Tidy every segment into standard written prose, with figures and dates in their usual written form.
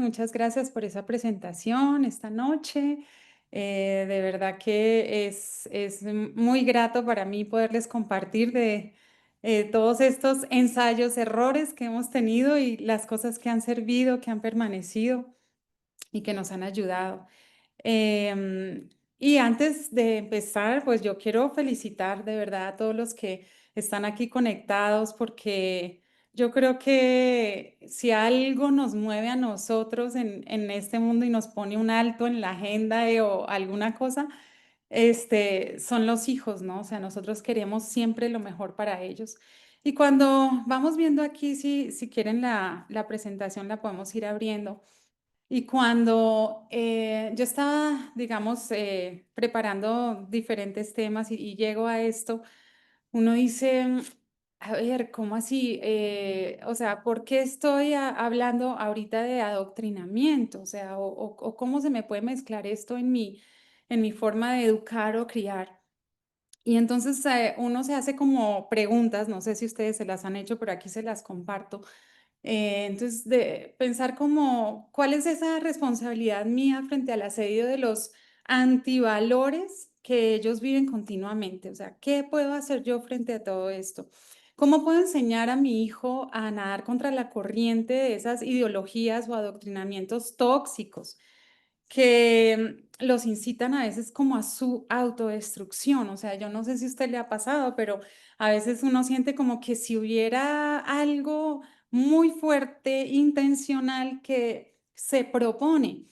Muchas gracias por esa presentación esta noche. De verdad que es muy grato para mí poderles compartir de todos estos ensayos, errores que hemos tenido y las cosas que han servido, que han permanecido y que nos han ayudado. Em, y antes de empezar, pues yo quiero felicitar de verdad a todos los que están aquí conectados porque yo creo que si algo nos mueve a nosotros en este mundo y nos pone un alto en la agenda o alguna cosa, son los hijos, ¿no? O sea, nosotros queremos siempre lo mejor para ellos. Y cuando vamos viendo aquí, si quieren la presentación, la podemos ir abriendo. Y cuando yo estaba, digamos, preparando diferentes temas y llego a esto, uno dice, a ver, ¿cómo así? O sea, ¿por qué estoy hablando ahorita de adoctrinamiento? O sea, o cómo se me puede mezclar esto en mi forma de educar o criar. Y entonces uno se hace como preguntas, no sé si ustedes se las han hecho, pero aquí se las comparto. Entonces, de pensar como, ¿cuál es esa responsabilidad mía frente al asedio de los antivalores que ellos viven continuamente? O sea, ¿qué puedo hacer yo frente a todo esto? ¿Cómo puedo enseñar a mi hijo a nadar contra la corriente de esas ideologías o adoctrinamientos tóxicos que los incitan a veces como a su autodestrucción? O sea, yo no sé si a usted le ha pasado, pero a veces uno siente como que si hubiera algo muy fuerte, intencional, que se propone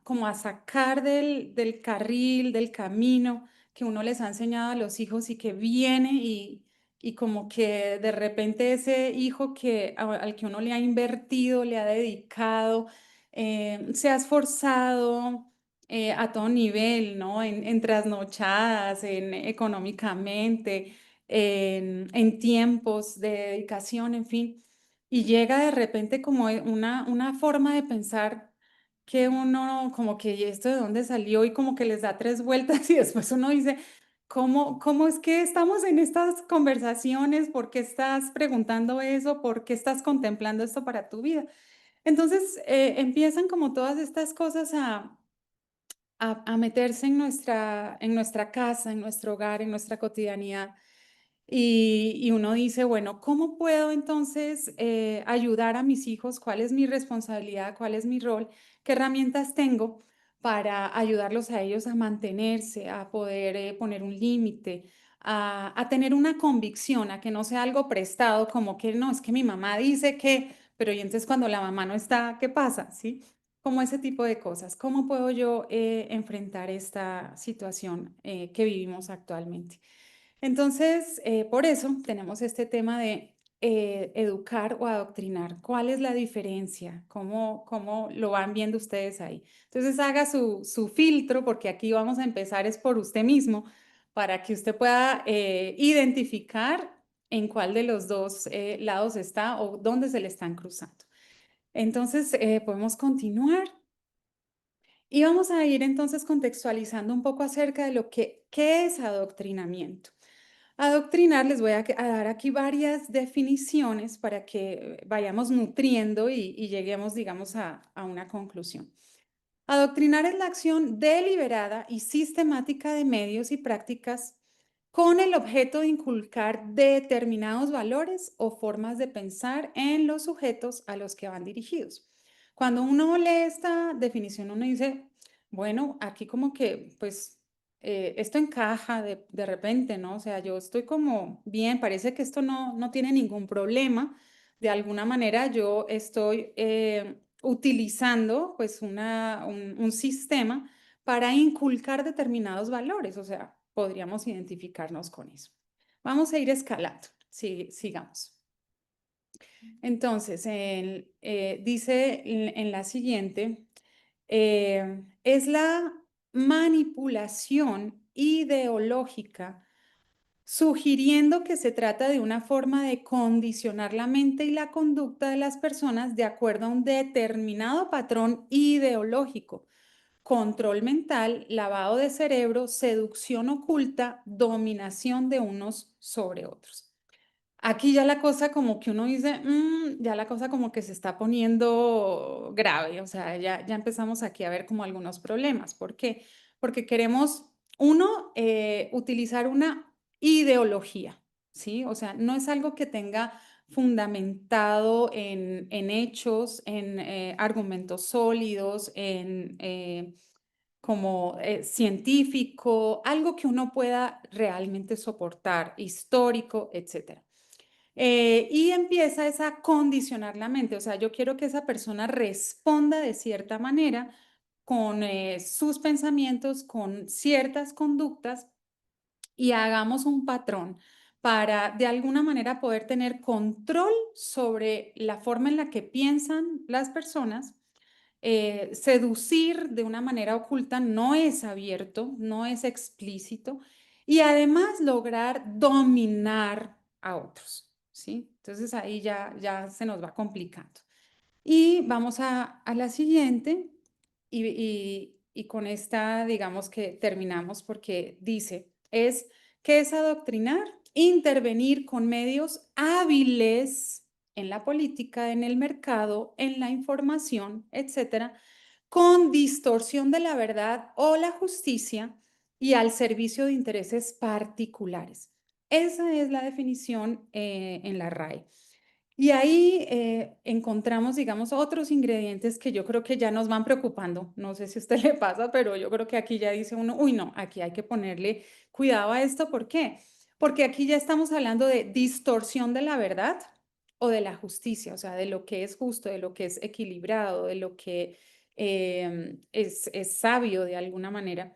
como a sacar del carril, del camino que uno les ha enseñado a los hijos y que viene y como que de repente ese hijo al que uno le ha invertido, le ha dedicado, se ha esforzado a todo nivel, ¿no? En trasnochadas, económicamente, en tiempos de dedicación, en fin, y llega de repente como una forma de pensar que uno como que, ¿y esto de dónde salió? Y como que les da tres vueltas y después uno dice, ¿cómo es que estamos en estas conversaciones? ¿Por qué estás preguntando eso? ¿Por qué estás contemplando esto para tu vida? Entonces, empiezan como todas estas cosas a meterse en nuestra casa, en nuestro hogar, en nuestra cotidianidad. Y uno dice, bueno, ¿cómo puedo entonces ayudar a mis hijos? ¿Cuál es mi responsabilidad? ¿Cuál es mi rol? ¿Qué herramientas tengo para ayudarlos a ellos a mantenerse, a poder poner un límite, a tener una convicción, a que no sea algo prestado, como que no, es que mi mamá dice que, pero y entonces cuando la mamá no está, ¿qué pasa? ¿Sí? Como ese tipo de cosas. ¿Cómo puedo yo enfrentar esta situación que vivimos actualmente? Entonces, por eso tenemos este tema de educar o adoctrinar. ¿Cuál es la diferencia? ¿Cómo lo van viendo ustedes ahí? Entonces, haga su filtro, porque aquí vamos a empezar es por usted mismo, para que usted pueda identificar en cuál de los dos lados está o dónde se le están cruzando. Entonces, podemos continuar. Y vamos a ir entonces contextualizando un poco acerca de qué es adoctrinamiento. Adoctrinar, les voy a dar aquí varias definiciones para que vayamos nutriendo y lleguemos, digamos, a una conclusión. Adoctrinar es la acción deliberada y sistemática de medios y prácticas con el objeto de inculcar determinados valores o formas de pensar en los sujetos a los que van dirigidos. Cuando uno lee esta definición, uno dice, bueno, aquí como que, pues, esto encaja de repente, ¿no? O sea, yo estoy como bien, parece que esto no tiene ningún problema. De alguna manera yo estoy utilizando pues un sistema para inculcar determinados valores, o sea, podríamos identificarnos con eso. Vamos a ir escalando, sigamos. Entonces, dice en la siguiente, es la manipulación ideológica sugiriendo que se trata de una forma de condicionar la mente y la conducta de las personas de acuerdo a un determinado patrón ideológico, control mental, lavado de cerebro, seducción oculta, dominación de unos sobre otros. aquí ya la cosa como que uno dice, ya la cosa como que se está poniendo grave, o sea, ya empezamos aquí a ver como algunos problemas. ¿Por qué? Porque queremos, uno, utilizar una ideología, ¿sí? O sea, no es algo que tenga fundamentado en hechos, en argumentos sólidos, en como científico, algo que uno pueda realmente soportar, histórico, etcétera. Y empieza es a condicionar la mente, o sea, yo quiero que esa persona responda de cierta manera con sus pensamientos, con ciertas conductas y hagamos un patrón para de alguna manera poder tener control sobre la forma en la que piensan las personas. Seducir de una manera oculta no es abierto, no es explícito y además lograr dominar a otros, ¿sí? Entonces ahí ya se nos va complicando. Y vamos a la siguiente y con esta digamos que terminamos porque dice, ¿qué es adoctrinar? Intervenir con medios hábiles en la política, en el mercado, en la información, etcétera, con distorsión de la verdad o la justicia y al servicio de intereses particulares. Esa es la definición en la RAE. Y ahí encontramos, digamos, otros ingredientes que yo creo que ya nos van preocupando. No sé si a usted le pasa, pero yo creo que aquí ya dice uno, uy, no, aquí hay que ponerle cuidado a esto. ¿Por qué? Porque aquí ya estamos hablando de distorsión de la verdad o de la justicia, o sea, de lo que es justo, de lo que es equilibrado, de lo que es sabio de alguna manera.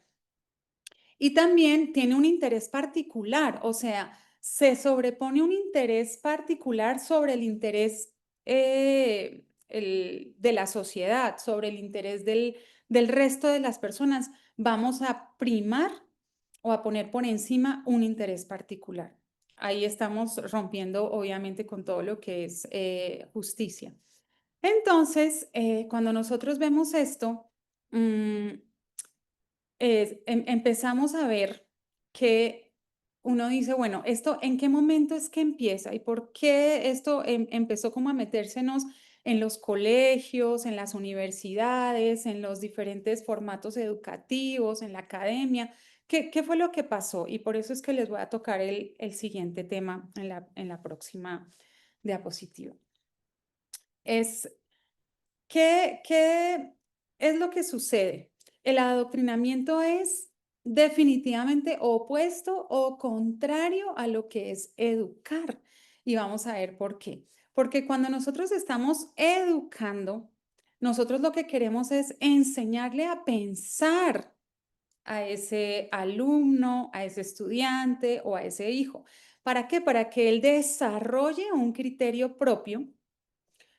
Y también tiene un interés particular, o sea, se sobrepone un interés particular sobre el interés de la sociedad, sobre el interés del resto de las personas. Vamos a primar o a poner por encima un interés particular. Ahí estamos rompiendo, obviamente, con todo lo que es justicia. Entonces, cuando nosotros vemos esto, mm, empezamos a ver que uno dice, bueno, ¿esto en qué momento es que empieza? ¿Y por qué esto empezó como a metérsenos en los colegios, en las universidades, en los diferentes formatos educativos, en la academia? ¿Qué fue lo que pasó? Y por eso es que les voy a tocar el siguiente tema en la próxima diapositiva. Es ¿qué es lo que sucede? El adoctrinamiento es definitivamente opuesto o contrario a lo que es educar. Y vamos a ver por qué. Porque cuando nosotros estamos educando, nosotros lo que queremos es enseñarle a pensar a ese alumno, a ese estudiante o a ese hijo. ¿Para qué? Para que él desarrolle un criterio propio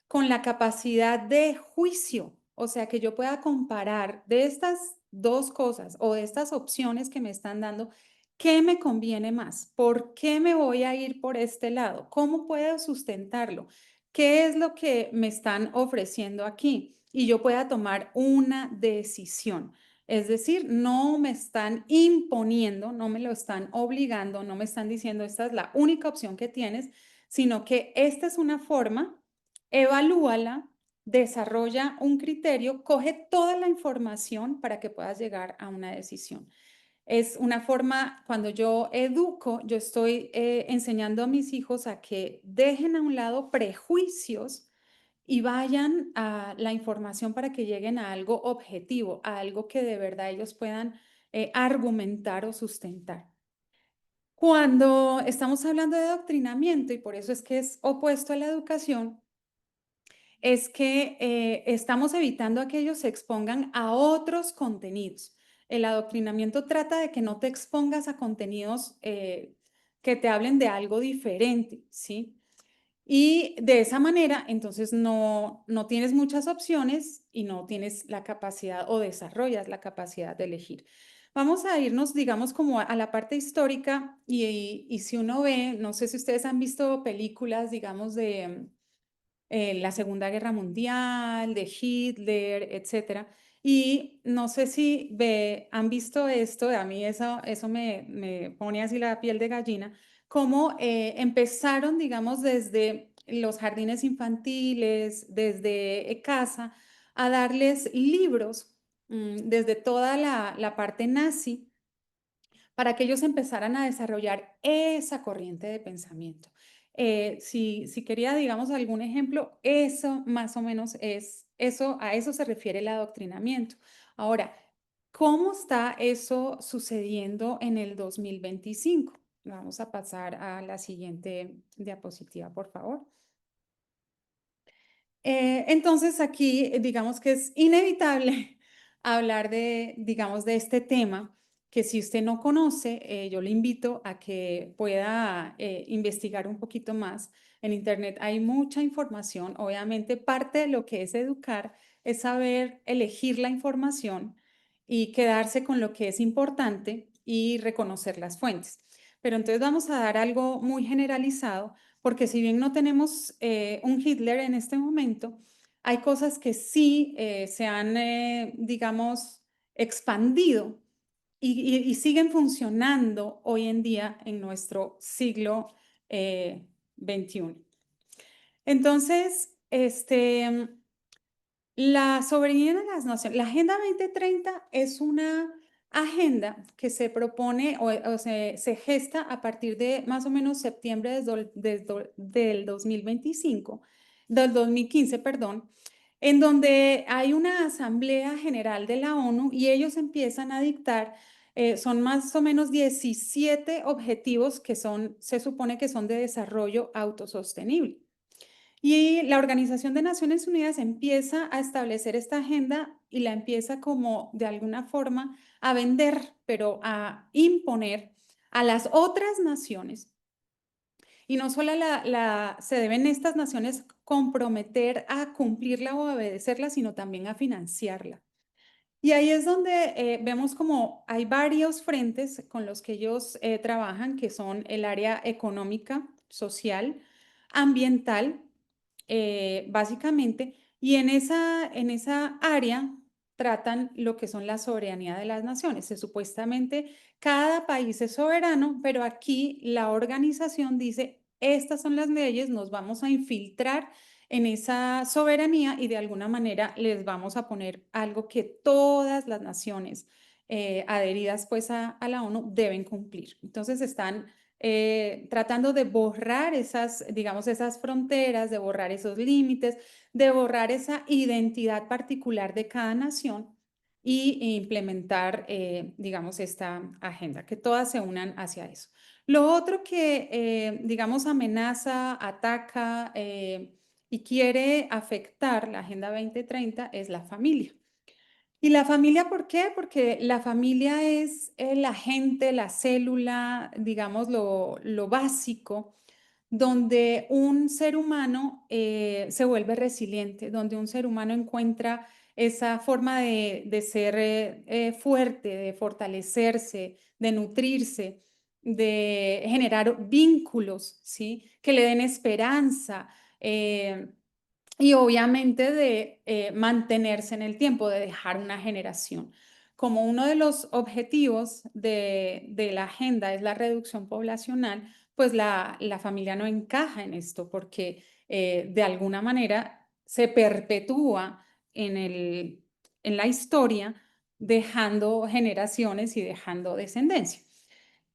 con la capacidad de juicio, o sea, que yo pueda comparar de estas dos cosas o de estas opciones que me están dando, ¿qué me conviene más? ¿Por qué me voy a ir por este lado? ¿Cómo puedo sustentarlo? ¿Qué es lo que me están ofreciendo aquí? Y yo pueda tomar una decisión. Es decir, no me están imponiendo, no me lo están obligando, no me están diciendo esta es la única opción que tienes, sino que esta es una forma, evalúala, desarrolla un criterio, coge toda la información para que puedas llegar a una decisión. Es una forma, cuando yo educo, yo estoy enseñando a mis hijos a que dejen a un lado prejuicios y vayan a la información para que lleguen a algo objetivo, a algo que de verdad ellos puedan argumentar o sustentar. Cuando estamos hablando de adoctrinamiento, y por eso es que es opuesto a la educación, es que estamos evitando a que ellos se expongan a otros contenidos. El adoctrinamiento trata de que no te expongas a contenidos que te hablen de algo diferente, ¿sí? Y de esa manera, entonces no tienes muchas opciones y no tienes la capacidad o desarrollas la capacidad de elegir. Vamos a irnos, digamos, como a la parte histórica y si uno ve, no sé si ustedes han visto películas, digamos, de la Segunda Guerra Mundial, de Hitler, etcétera. Y no sé si han visto esto, a mí eso me pone así la piel de gallina, cómo empezaron, digamos, desde los jardines infantiles, desde casa, a darles libros desde toda la parte nazi para que ellos empezaran a desarrollar esa corriente de pensamiento. Si quería, digamos, algún ejemplo, eso más o menos es, eso, a eso se refiere el adoctrinamiento. Ahora, ¿cómo está eso sucediendo en el 2025? Vamos a pasar a la siguiente diapositiva, por favor. Entonces aquí, digamos que es inevitable hablar de, digamos, de este tema que si usted no conoce, yo le invito a que pueda investigar un poquito más. En Internet hay mucha información. Obviamente, parte de lo que es educar es saber elegir la información y quedarse con lo que es importante y reconocer las fuentes. Pero entonces vamos a dar algo muy generalizado porque si bien no tenemos un Hitler en este momento, hay cosas que sí se han, digamos, expandido y siguen funcionando hoy en día en nuestro siglo XXI. Entonces, la soberanía de las naciones, la Agenda 2030 es una agenda que se propone o se gesta a partir de más o menos septiembre del 2025, del 2015, perdón, en donde hay una Asamblea General de la ONU y ellos empiezan a dictar, son más o menos 17 objetivos que son, se supone que son de desarrollo autosostenible. Y la Organización de Naciones Unidas empieza a establecer esta agenda y la empieza como de alguna forma a vender, pero a imponer a las otras naciones. Y no solo se deben estas naciones comprometer a cumplirla o a obedecerla, sino también a financiarla. Y ahí es donde vemos como hay varios frentes con los que ellos trabajan, que son el área económica, social, ambiental, básicamente, y en esa área tratan lo que son la soberanía de las naciones. Supuestamente cada país es soberano, pero aquí la organización dice, estas son las leyes, nos vamos a infiltrar en esa soberanía y de alguna manera les vamos a poner algo que todas las naciones adheridas pues a la ONU deben cumplir. Entonces están tratando de borrar esas, digamos, esas fronteras, de borrar esos límites, de borrar esa identidad particular de cada nación y implementar, digamos, esta agenda, que todas se unan hacia eso. Lo otro que, digamos, amenaza, ataca y quiere afectar la Agenda 2030 es la familia. ¿Y la familia por qué? Porque la familia es el agente, la célula, digamos, lo básico, donde un ser humano se vuelve resiliente, donde un ser humano encuentra esa forma de ser fuerte, de fortalecerse, de nutrirse, de generar vínculos, ¿sí? Que le den esperanza. Y obviamente de mantenerse en el tiempo, de dejar una generación. Como uno de los objetivos de la agenda es la reducción poblacional, pues la familia no encaja en esto porque de alguna manera se perpetúa en la historia, dejando generaciones y dejando descendencia.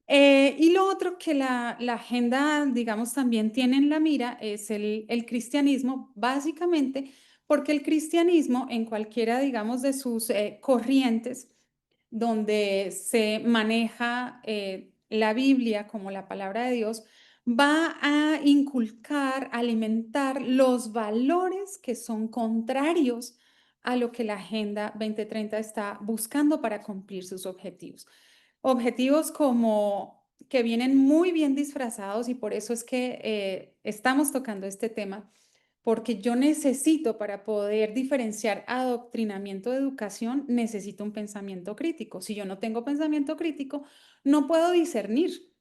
Y lo otro que la agenda, digamos, también tiene en la mira es el cristianismo, básicamente porque el cristianismo en cualquiera, digamos, de sus corrientes, donde se maneja la Biblia como la palabra de Dios, va a inculcar, alimentar los valores que son contrarios a lo que la Agenda 2030 está buscando para cumplir sus objetivos. Objetivos como que vienen muy bien disfrazados y por eso es que estamos tocando este tema, porque yo necesito para poder diferenciar adoctrinamiento de educación, necesito un pensamiento crítico. Si yo no tengo pensamiento crítico, no puedo discernir.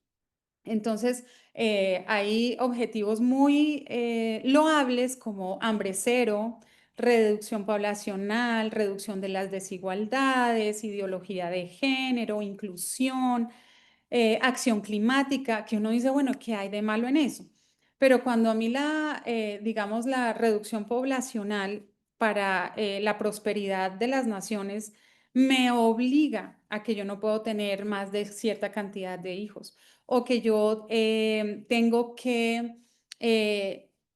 Entonces, hay objetivos muy loables como hambre cero, reducción poblacional, reducción de las desigualdades, ideología de género, inclusión, acción climática, que uno dice, bueno, ¿qué hay de malo en eso? Pero cuando a mí digamos, la reducción poblacional para la prosperidad de las naciones me obliga a que yo no puedo tener más de cierta cantidad de hijos o que yo tengo que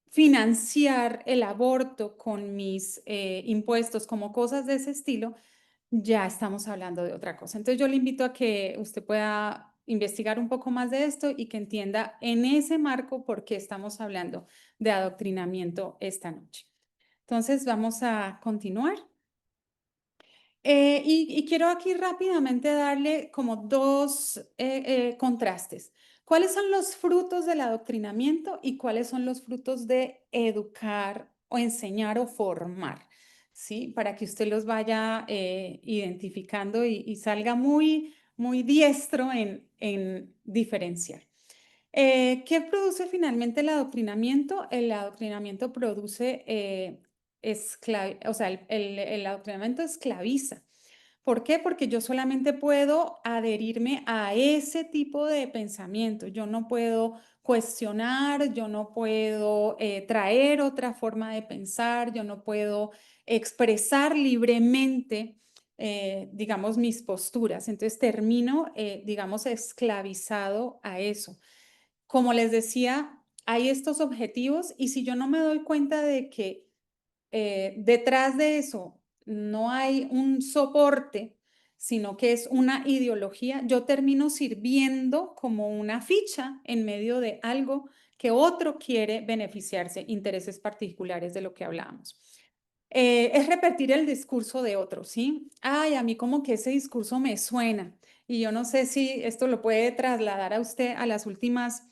financiar el aborto con mis impuestos, como cosas de ese estilo, ya estamos hablando de otra cosa. Entonces yo le invito a que usted pueda investigar un poco más de esto y que entienda en ese marco por qué estamos hablando de adoctrinamiento esta noche. Entonces vamos a continuar. Y quiero aquí rápidamente darle como dos contrastes. ¿Cuáles son los frutos del adoctrinamiento y cuáles son los frutos de educar o enseñar o formar? ¿Sí? Para que usted los vaya identificando y salga muy diestro en diferenciar. ¿Qué produce finalmente el adoctrinamiento? El adoctrinamiento produce o sea, el adoctrinamiento esclaviza. ¿Por qué? Porque yo solamente puedo adherirme a ese tipo de pensamiento. Yo no puedo cuestionar, yo no puedo traer otra forma de pensar, yo no puedo expresar libremente, digamos, mis posturas. Entonces termino, digamos, esclavizado a eso. Como les decía, hay estos objetivos y si yo no me doy cuenta de que detrás de eso no hay un soporte, sino que es una ideología, yo termino sirviendo como una ficha en medio de algo que otro quiere beneficiarse, intereses particulares de lo que hablábamos. Es repetir el discurso de otro, ¿sí? Ay, a mí como que ese discurso me suena y yo no sé si esto lo puede trasladar a usted a las últimas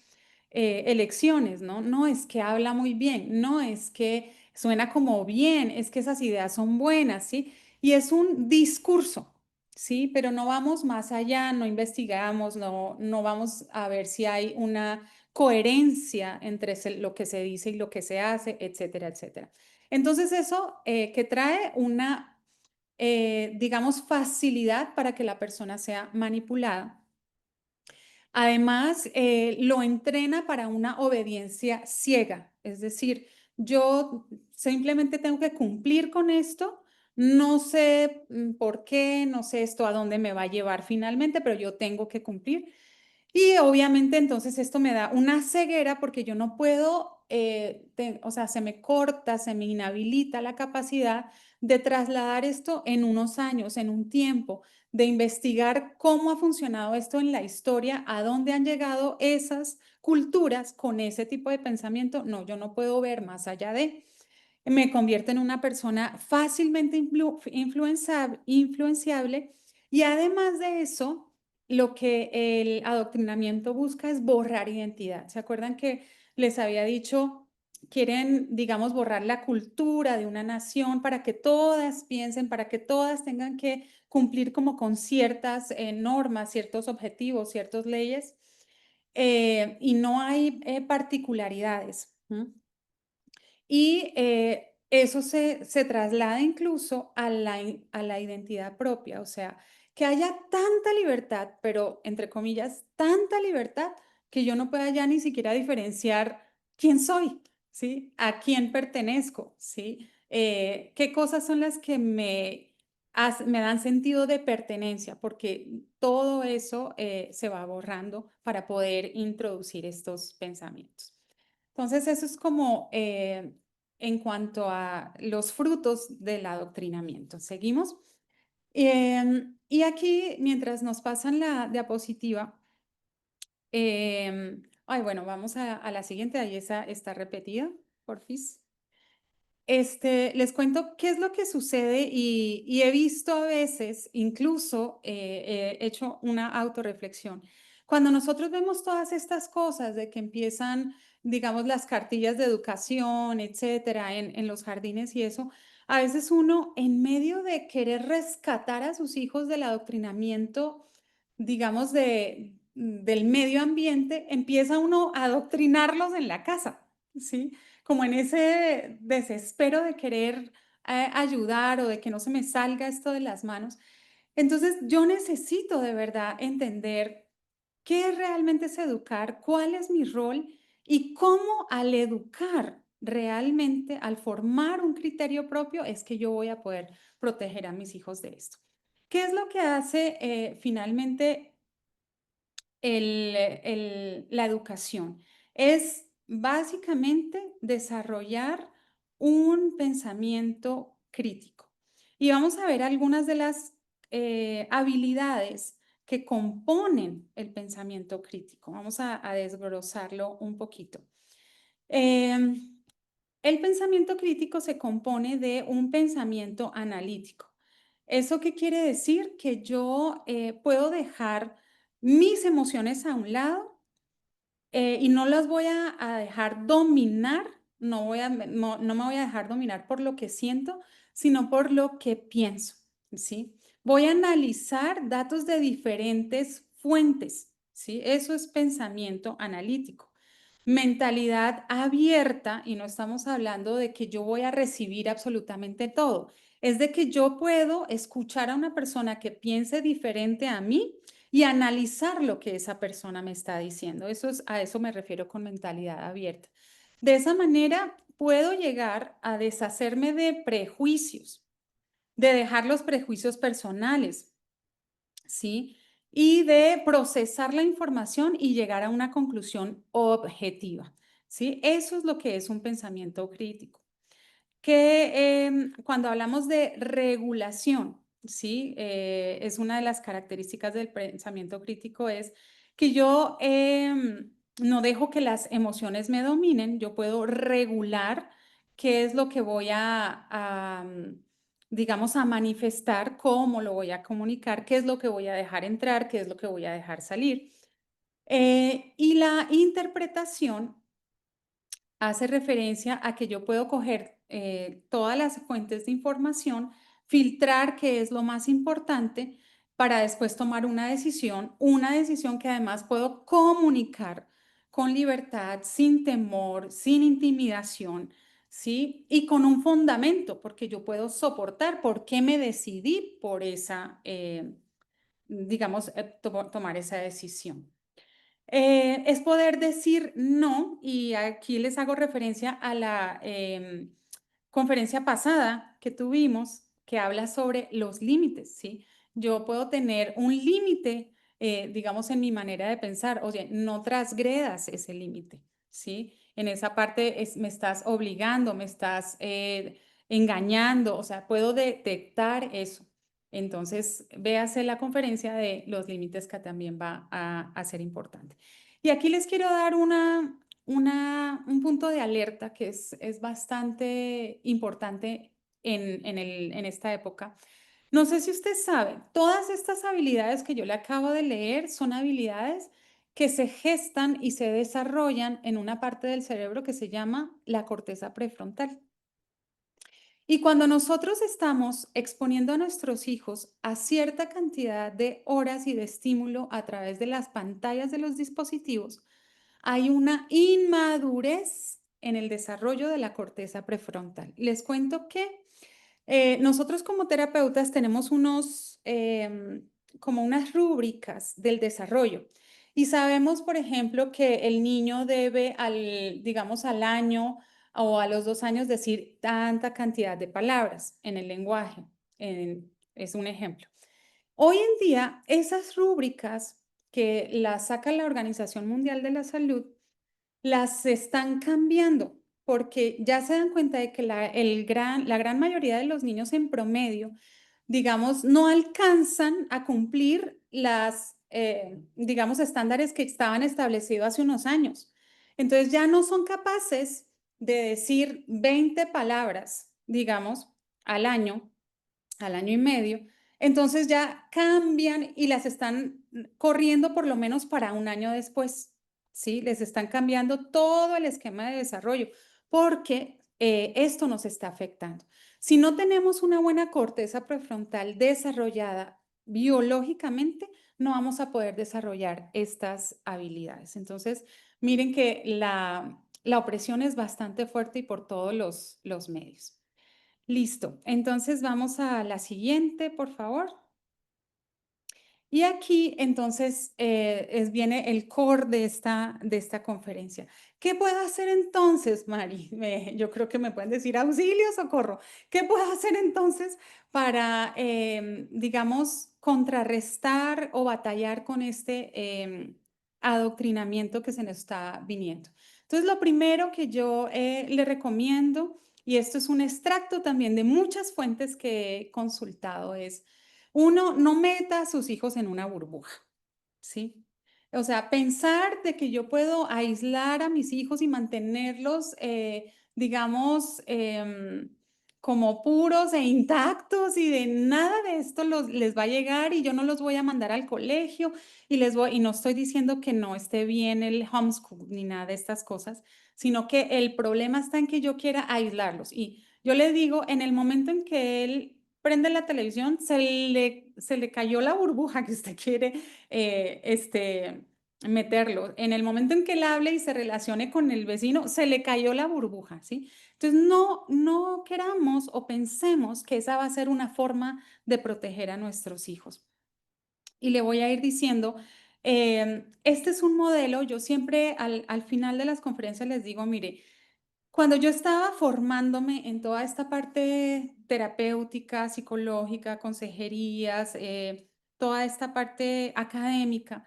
elecciones, ¿no? No es que habla muy bien, no es que suena como bien, es que esas ideas son buenas, ¿sí? Y es un discurso, ¿sí? Pero no vamos más allá, no investigamos, no vamos a ver si hay una coherencia entre lo que se dice y lo que se hace, etcétera, etcétera. Entonces eso que trae una, digamos, facilidad para que la persona sea manipulada. Además, lo entrena para una obediencia ciega, es decir, yo simplemente tengo que cumplir con esto, no sé por qué, no sé esto a dónde me va a llevar finalmente, pero yo tengo que cumplir. Y obviamente entonces esto me da una ceguera porque yo no puedo, o sea, se me corta, se me inhabilita la capacidad de trasladar esto en unos años, en un tiempo, de investigar cómo ha funcionado esto en la historia, a dónde han llegado esas culturas con ese tipo de pensamiento. No, yo no puedo ver más allá de me convierto en una persona fácilmente influenciable y además de eso, lo que el adoctrinamiento busca es borrar identidad. ¿Se acuerdan que les había dicho, quieren, digamos, borrar la cultura de una nación para que todas piensen, para que todas tengan que cumplir como con ciertas normas, ciertos objetivos, ciertas leyes, y no hay particularidades? Y eso se traslada incluso a la identidad propia, o sea, que haya tanta libertad, pero entre comillas, tanta libertad que yo no pueda ya ni siquiera diferenciar quién soy, ¿sí? A quién pertenezco, ¿sí? ¿Qué cosas son las que me dan sentido de pertenencia? Porque todo eso se va borrando para poder introducir estos pensamientos. Entonces, eso es como en cuanto a los frutos del adoctrinamiento. Seguimos. Y aquí, mientras nos pasan la diapositiva, ay, bueno, vamos a la siguiente, ahí esa está repetida, porfis. Les cuento qué es lo que sucede y he visto a veces, incluso he hecho una autorreflexión. Cuando nosotros vemos todas estas cosas de que empiezan, digamos, las cartillas de educación, etcétera, en los jardines y eso, a veces uno, en medio de querer rescatar a sus hijos del adoctrinamiento, digamos, del medio ambiente, empieza uno a adoctrinarlos en la casa, ¿sí? Como en ese desespero de querer ayudar o de que no se me salga esto de las manos. Entonces, yo necesito de verdad entender qué realmente es educar, cuál es mi rol y cómo al educar realmente, al formar un criterio propio, es que yo voy a poder proteger a mis hijos de esto. ¿Qué es lo que hace finalmente la educación? Es básicamente desarrollar un pensamiento crítico. Y vamos a ver algunas de las habilidades que componen el pensamiento crítico. Vamos a desglosarlo un poquito. Em, el pensamiento crítico se compone de un pensamiento analítico. ¿Eso qué quiere decir? Que yo puedo dejar mis emociones a un lado y no las voy a dejar dominar, no me voy a dejar dominar por lo que siento, sino por lo que pienso, ¿sí? Voy a analizar datos de diferentes fuentes, ¿sí? Eso es pensamiento analítico. Mentalidad abierta, y no estamos hablando de que yo voy a recibir absolutamente todo, es de que yo puedo escuchar a una persona que piense diferente a mí y analizar lo que esa persona me está diciendo. A eso me refiero con mentalidad abierta. De esa manera puedo llegar a deshacerme de prejuicios, de dejar los prejuicios personales, ¿sí? Y de procesar la información y llegar a una conclusión objetiva, ¿sí? Eso es lo que es un pensamiento crítico que cuando hablamos de regulación, ¿sí? Es una de las características del pensamiento crítico es que yo no dejo que las emociones me dominen, yo puedo regular qué es lo que voy digamos, a manifestar, cómo lo voy a comunicar, qué es lo que voy a dejar entrar, qué es lo que voy a dejar salir. Y la interpretación hace referencia a que yo puedo coger todas las fuentes de información, filtrar qué es lo más importante para después tomar una decisión que además puedo comunicar con libertad, sin temor, sin intimidación, ¿sí? Y con un fundamento, porque yo puedo soportar por qué me decidí por esa, digamos, tomar esa decisión. Es poder decir no, y aquí les hago referencia a la conferencia pasada que tuvimos, que habla sobre los límites, ¿sí? Yo puedo tener un límite, digamos, en mi manera de pensar, oye, no transgredas ese límite, ¿sí? En esa parte me estás obligando, me estás engañando, o sea, puedo detectar eso. Entonces, véase la conferencia de los límites que también va a ser importante. Y aquí les quiero dar un punto de alerta que es bastante importante en esta época. No sé si usted sabe, todas estas habilidades que yo le acabo de leer son habilidades que se gestan y se desarrollan en una parte del cerebro que se llama la corteza prefrontal. Y cuando nosotros estamos exponiendo a nuestros hijos a cierta cantidad de horas y de estímulo a través de las pantallas de los dispositivos, hay una inmadurez en el desarrollo de la corteza prefrontal. Les cuento que nosotros como terapeutas tenemos como unas rúbricas del desarrollo y sabemos, por ejemplo, que el niño debe digamos, al año o a los 2 años decir tanta cantidad de palabras en el lenguaje. Es un ejemplo. Hoy en día, esas rúbricas que las saca la Organización Mundial de la Salud, las están cambiando porque ya se dan cuenta de que la gran mayoría de los niños en promedio, digamos, no alcanzan a cumplir digamos, estándares que estaban establecidos hace unos años. Entonces ya no son capaces de decir 20 palabras, digamos, al año al año y medio, entonces ya cambian y las están corriendo por lo menos para un año después, ¿sí? Les están cambiando todo el esquema de desarrollo porque esto nos está afectando. Si no tenemos una buena corteza prefrontal desarrollada biológicamente, no vamos a poder desarrollar estas habilidades. Entonces, miren que la opresión es bastante fuerte y por todos los medios. Listo. Entonces vamos a la siguiente, por favor. Y aquí entonces viene el core de esta conferencia. ¿Qué puedo hacer entonces, Mari? Yo creo que me pueden decir auxilio, socorro. ¿Qué puedo hacer entonces para, digamos, contrarrestar o batallar con este adoctrinamiento que se nos está viniendo? Entonces, lo primero que yo le recomiendo, y esto es un extracto también de muchas fuentes que he consultado, es uno, no meta a sus hijos en una burbuja, ¿sí? O sea, pensar de que yo puedo aislar a mis hijos y mantenerlos, digamos, como puros e intactos y de nada de esto les va a llegar y yo no los voy a mandar al colegio y no estoy diciendo que no esté bien el homeschool ni nada de estas cosas, sino que el problema está en que yo quiera aislarlos. Y yo le digo, en el momento en que él prende la televisión, se le cayó la burbuja que usted quiere meterlo. En el momento en que él hable y se relacione con el vecino, se le cayó la burbuja, ¿sí? Entonces, no queramos o pensemos que esa va a ser una forma de proteger a nuestros hijos. Y le voy a ir diciendo, este es un modelo, yo siempre al final de las conferencias les digo, mire, cuando yo estaba formándome en toda esta parte terapéutica, psicológica, consejerías, toda esta parte académica,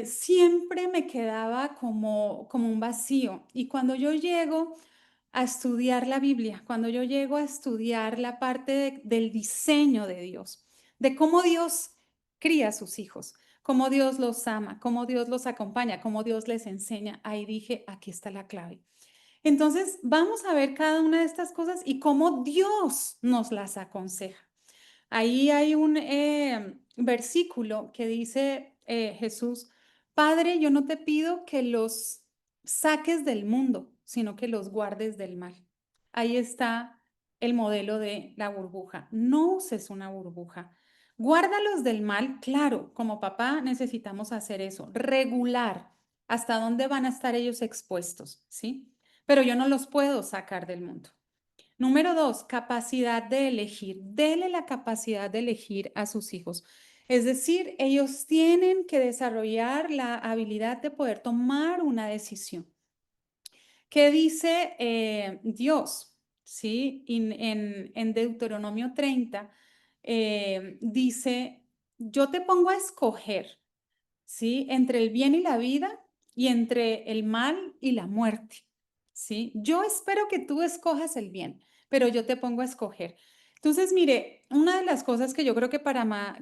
siempre me quedaba como un vacío. Y cuando yo llego a estudiar la Biblia, cuando yo llego a estudiar la parte del diseño de Dios, de cómo Dios cría a sus hijos, cómo Dios los ama, cómo Dios los acompaña, cómo Dios les enseña, ahí dije, aquí está la clave. Entonces, vamos a ver cada una de estas cosas y cómo Dios nos las aconseja. Ahí hay un versículo que dice Jesús, Padre, yo no te pido que los saques del mundo, sino que los guardes del mal. Ahí está el modelo de la burbuja. No uses una burbuja. Guárdalos del mal, claro, como papá necesitamos hacer eso, regular hasta dónde van a estar ellos expuestos, ¿sí? Pero yo no los puedo sacar del mundo. Número dos, capacidad de elegir. Dele la capacidad de elegir a sus hijos. Es decir, ellos tienen que desarrollar la habilidad de poder tomar una decisión. ¿Qué dice Dios? ¿Sí? En Deuteronomio 30 dice, yo te pongo a escoger, ¿sí? Entre el bien y la vida y entre el mal y la muerte, ¿sí? Yo espero que tú escojas el bien, pero yo te pongo a escoger. Entonces, mire, una de las cosas que yo creo que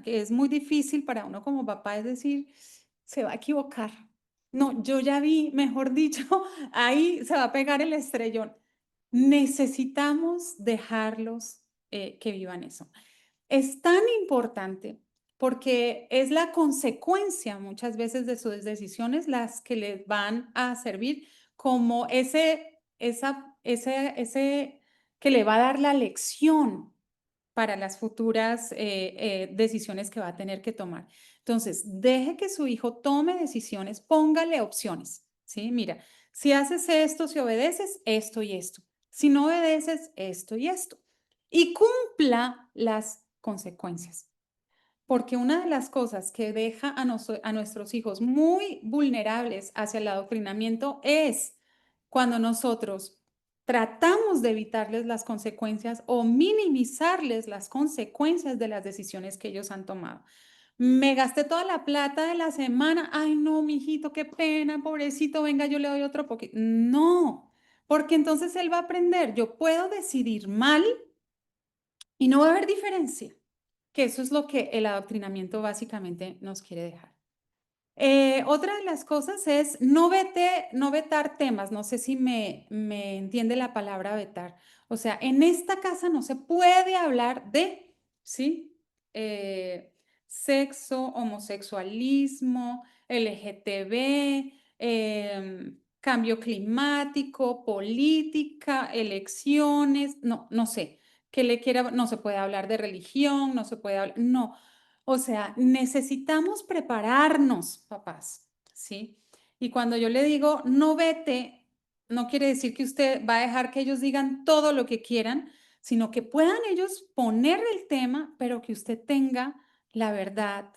que es muy difícil para uno como papá es decir, se va a equivocar. No, yo ya vi, mejor dicho, ahí se va a pegar el estrellón. Necesitamos dejarlos que vivan eso. Es tan importante porque es la consecuencia muchas veces de sus decisiones las que les van a servir como ese que le va a dar la lección para las futuras decisiones que va a tener que tomar. Entonces, deje que su hijo tome decisiones, póngale opciones, ¿sí? Mira, si haces esto, si obedeces, esto y esto. Si no obedeces, esto y esto. Y cumpla las consecuencias. Porque una de las cosas que deja a nuestros hijos muy vulnerables hacia el adoctrinamiento es cuando nosotros tratamos de evitarles las consecuencias o minimizarles las consecuencias de las decisiones que ellos han tomado. Me gasté toda la plata de la semana. Ay, no, mijito, qué pena, pobrecito, venga, yo le doy otro poquito. No, porque entonces él va a aprender. Yo puedo decidir mal y no va a haber diferencia, que eso es lo que el adoctrinamiento básicamente nos quiere dejar. Otra de las cosas es no vetar temas. No sé si me entiende la palabra vetar. O sea, en esta casa no se puede hablar de, ¿sí? Eh, Sexo, homosexualismo, LGTB, cambio climático, política, elecciones, no sé. Que le quiera, no se puede hablar de religión, no se puede hablar, no. O sea, necesitamos prepararnos, papás, ¿sí? Y cuando yo le digo no vete, no quiere decir que usted va a dejar que ellos digan todo lo que quieran, sino que puedan ellos poner el tema, pero que usted tenga la verdad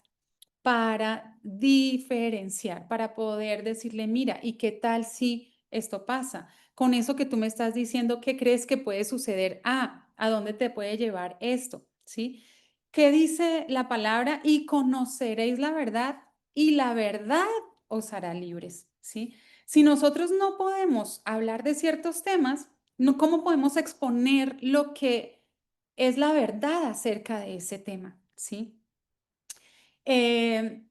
para diferenciar, para poder decirle, mira, ¿y qué tal si esto pasa? Con eso que tú me estás diciendo, ¿qué crees que puede suceder? Ah, ¿a dónde te puede llevar esto? ¿Sí? ¿Qué dice la palabra? Y conoceréis la verdad y la verdad os hará libres, ¿sí? Si nosotros no podemos hablar de ciertos temas, no, ¿cómo podemos exponer lo que es la verdad acerca de ese tema? ¿Sí? Eh,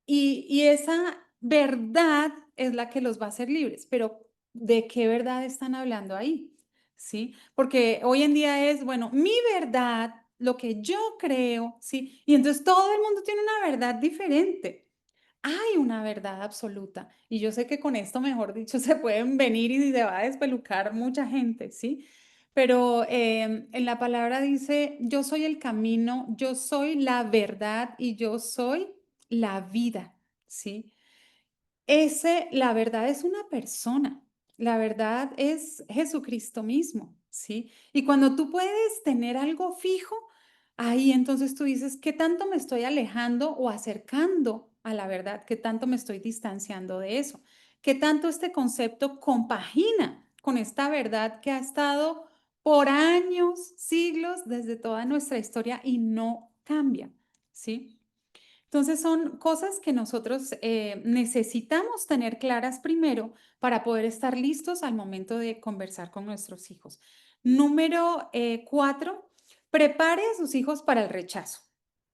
y esa verdad es la que los va a hacer libres, pero ¿de qué verdad están hablando ahí? ¿Sí? Porque hoy en día es, bueno, mi verdad, lo que yo creo, ¿sí? Y entonces todo el mundo tiene una verdad diferente. Hay una verdad absoluta. Y yo sé que con esto, mejor dicho, se pueden venir y se va a despelucar mucha gente, ¿sí? Pero en la palabra dice, yo soy el camino, yo soy la verdad y yo soy la vida, ¿sí? La verdad es una persona, la verdad es Jesucristo mismo, ¿sí? Y cuando tú puedes tener algo fijo, ahí entonces tú dices, ¿qué tanto me estoy alejando o acercando a la verdad? ¿Qué tanto me estoy distanciando de eso? ¿Qué tanto este concepto compagina con esta verdad que ha estado por años, siglos, desde toda nuestra historia y no cambia, ¿sí? Entonces son cosas que nosotros necesitamos tener claras primero para poder estar listos al momento de conversar con nuestros hijos. Número 4, prepare a sus hijos para el rechazo.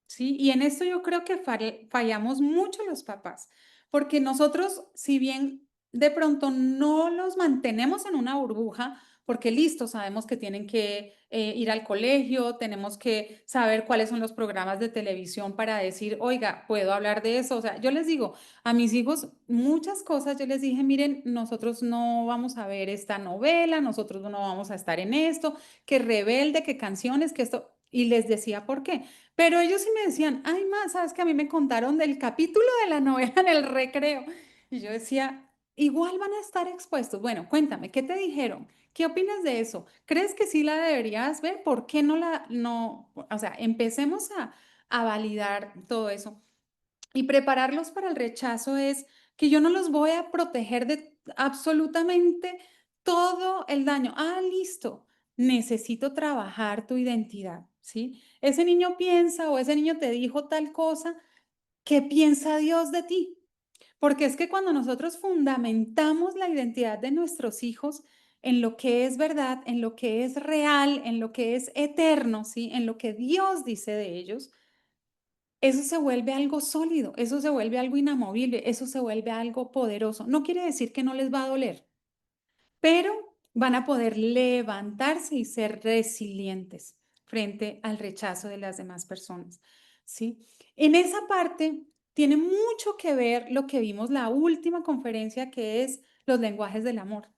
¿Sí? Y en esto yo creo que fallamos mucho los papás, porque nosotros, si bien de pronto no los mantenemos en una burbuja, porque listo, sabemos que tienen que ir al colegio, tenemos que saber cuáles son los programas de televisión para decir, oiga, puedo hablar de eso. O sea, yo les digo a mis hijos muchas cosas, yo les dije, miren, nosotros no vamos a ver esta novela, nosotros no vamos a estar en esto, que rebelde, que canciones, que esto, y les decía por qué. Pero ellos sí me decían, ay, ma, sabes que a mí me contaron del capítulo de la novela en el recreo. Y yo decía, igual van a estar expuestos. Bueno, cuéntame, ¿qué te dijeron? ¿Qué opinas de eso? ¿Crees que sí la deberías ver? ¿Por qué no la, no? O sea, empecemos a validar todo eso. Y prepararlos para el rechazo es que yo no los voy a proteger de absolutamente todo el daño. Ah, listo. Necesito trabajar tu identidad, ¿sí? Ese niño piensa o ese niño te dijo tal cosa, ¿qué piensa Dios de ti? Porque es que cuando nosotros fundamentamos la identidad de nuestros hijos en lo que es verdad, en lo que es real, en lo que es eterno, ¿sí? En lo que Dios dice de ellos, eso se vuelve algo sólido, eso se vuelve algo inamovible, eso se vuelve algo poderoso. No quiere decir que no les va a doler, pero van a poder levantarse y ser resilientes frente al rechazo de las demás personas, ¿sí? En esa parte tiene mucho que ver lo que vimos la última conferencia, que es los lenguajes del amor.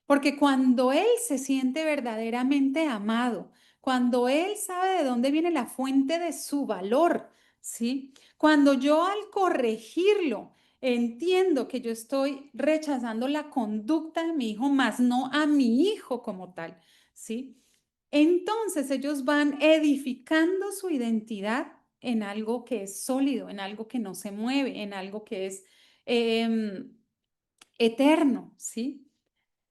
Porque cuando él se siente verdaderamente amado, cuando él sabe de dónde viene la fuente de su valor, ¿sí? Cuando yo al corregirlo entiendo que yo estoy rechazando la conducta de mi hijo, más no a mi hijo como tal, ¿sí? Entonces ellos van edificando su identidad en algo que es sólido, en algo que no se mueve, en algo que es eterno, ¿sí?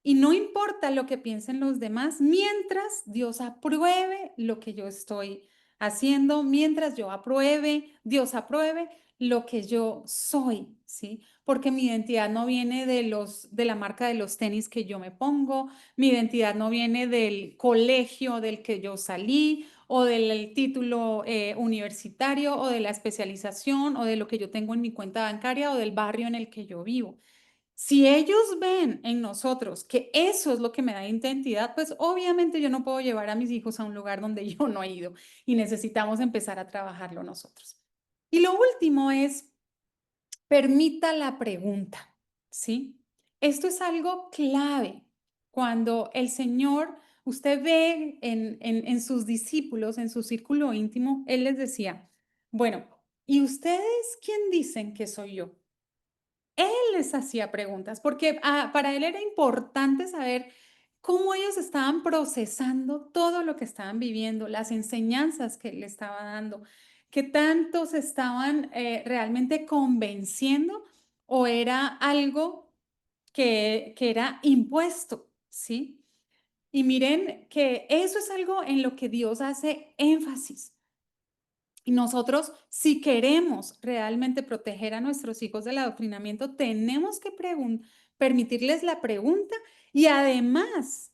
Y no importa lo que piensen los demás, mientras Dios apruebe lo que yo estoy haciendo, mientras yo apruebe, Dios apruebe lo que yo soy, ¿sí? Porque mi identidad no viene de la marca de los tenis que yo me pongo, mi identidad no viene del colegio del que yo salí o del título universitario o de la especialización o de lo que yo tengo en mi cuenta bancaria o del barrio en el que yo vivo. Si ellos ven en nosotros que eso es lo que me da identidad, pues obviamente yo no puedo llevar a mis hijos a un lugar donde yo no he ido y necesitamos empezar a trabajarlo nosotros. Y lo último es, permita la pregunta, ¿sí? Esto es algo clave. Cuando el Señor, usted ve en sus discípulos, en su círculo íntimo, Él les decía, bueno, ¿y ustedes quién dicen que soy yo? Él les hacía preguntas, porque para él era importante saber cómo ellos estaban procesando todo lo que estaban viviendo, las enseñanzas que él le estaba dando, qué tanto se estaban realmente convenciendo o era algo que era impuesto, ¿sí? Y miren que eso es algo en lo que Dios hace énfasis. Y nosotros, si queremos realmente proteger a nuestros hijos del adoctrinamiento, tenemos que permitirles la pregunta y además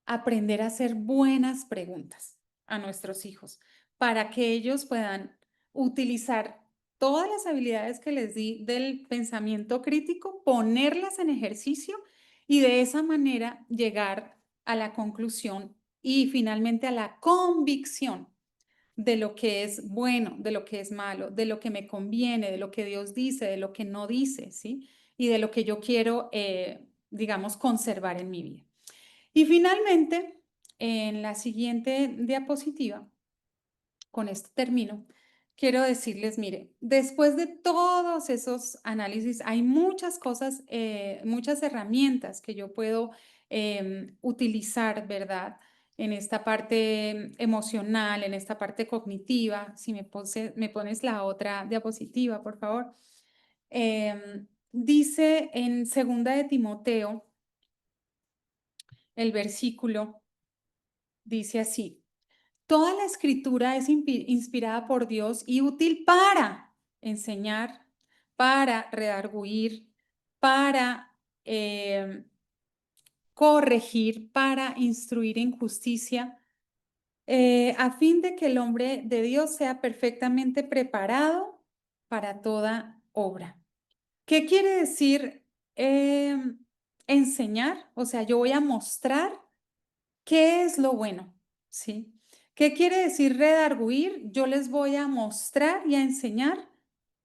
aprender a hacer buenas preguntas a nuestros hijos para que ellos puedan utilizar todas las habilidades que les di del pensamiento crítico, ponerlas en ejercicio y de esa manera llegar a la conclusión y finalmente a la convicción de lo que es bueno, de lo que es malo, de lo que me conviene, de lo que Dios dice, de lo que no dice, ¿sí? Y de lo que yo quiero, digamos, conservar en mi vida. Y finalmente, en la siguiente diapositiva, con esto termino, quiero decirles, mire, después de todos esos análisis, hay muchas cosas, muchas herramientas que yo puedo utilizar, ¿verdad? En esta parte emocional, en esta parte cognitiva. Si me pones la otra diapositiva, por favor. Dice en segunda de Timoteo, el versículo dice así. Toda la escritura es inspirada por Dios y útil para enseñar, para redarguir, para corregir, para instruir en justicia, a fin de que el hombre de Dios sea perfectamente preparado para toda obra. ¿Qué quiere decir enseñar? O sea, yo voy a mostrar ¿qué es lo bueno? ¿Sí? ¿Qué quiere decir redarguir? Yo les voy a mostrar y a enseñar,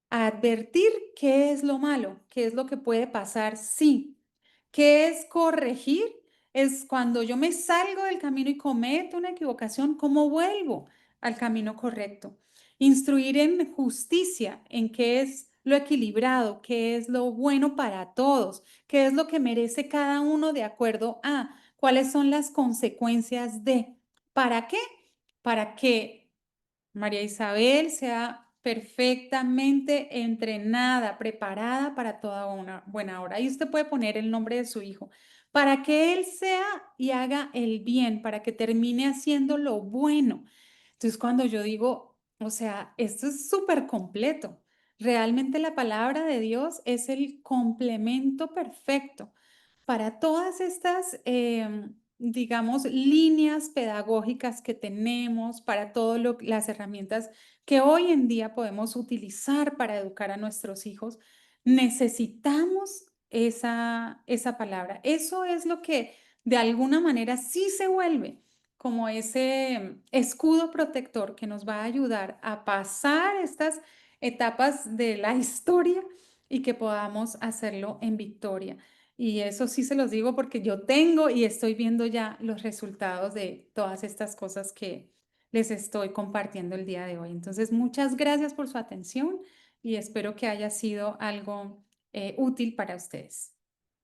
a advertir qué es lo malo, qué es lo que puede pasar, sí. ¿Qué es corregir? Es cuando yo me salgo del camino y cometo una equivocación, ¿cómo vuelvo al camino correcto? Instruir en justicia, en qué es lo equilibrado, qué es lo bueno para todos, qué es lo que merece cada uno de acuerdo a cuáles son las consecuencias de. ¿Para qué? Para que María Isabel sea perfectamente entrenada, preparada para toda una buena hora. Ahí usted puede poner el nombre de su hijo, para que él sea y haga el bien, para que termine haciendo lo bueno. Entonces, cuando yo digo, o sea, esto es súper completo. Realmente la palabra de Dios es el complemento perfecto para todas estas, digamos, líneas pedagógicas que tenemos, para todas las herramientas que hoy en día podemos utilizar para educar a nuestros hijos, necesitamos esa palabra. Eso es lo que de alguna manera sí se vuelve como ese escudo protector que nos va a ayudar a pasar estas etapas de la historia y que podamos hacerlo en victoria. Y eso sí se los digo porque yo tengo y estoy viendo ya los resultados de todas estas cosas que les estoy compartiendo el día de hoy. Entonces, muchas gracias por su atención y espero que haya sido algo útil para ustedes.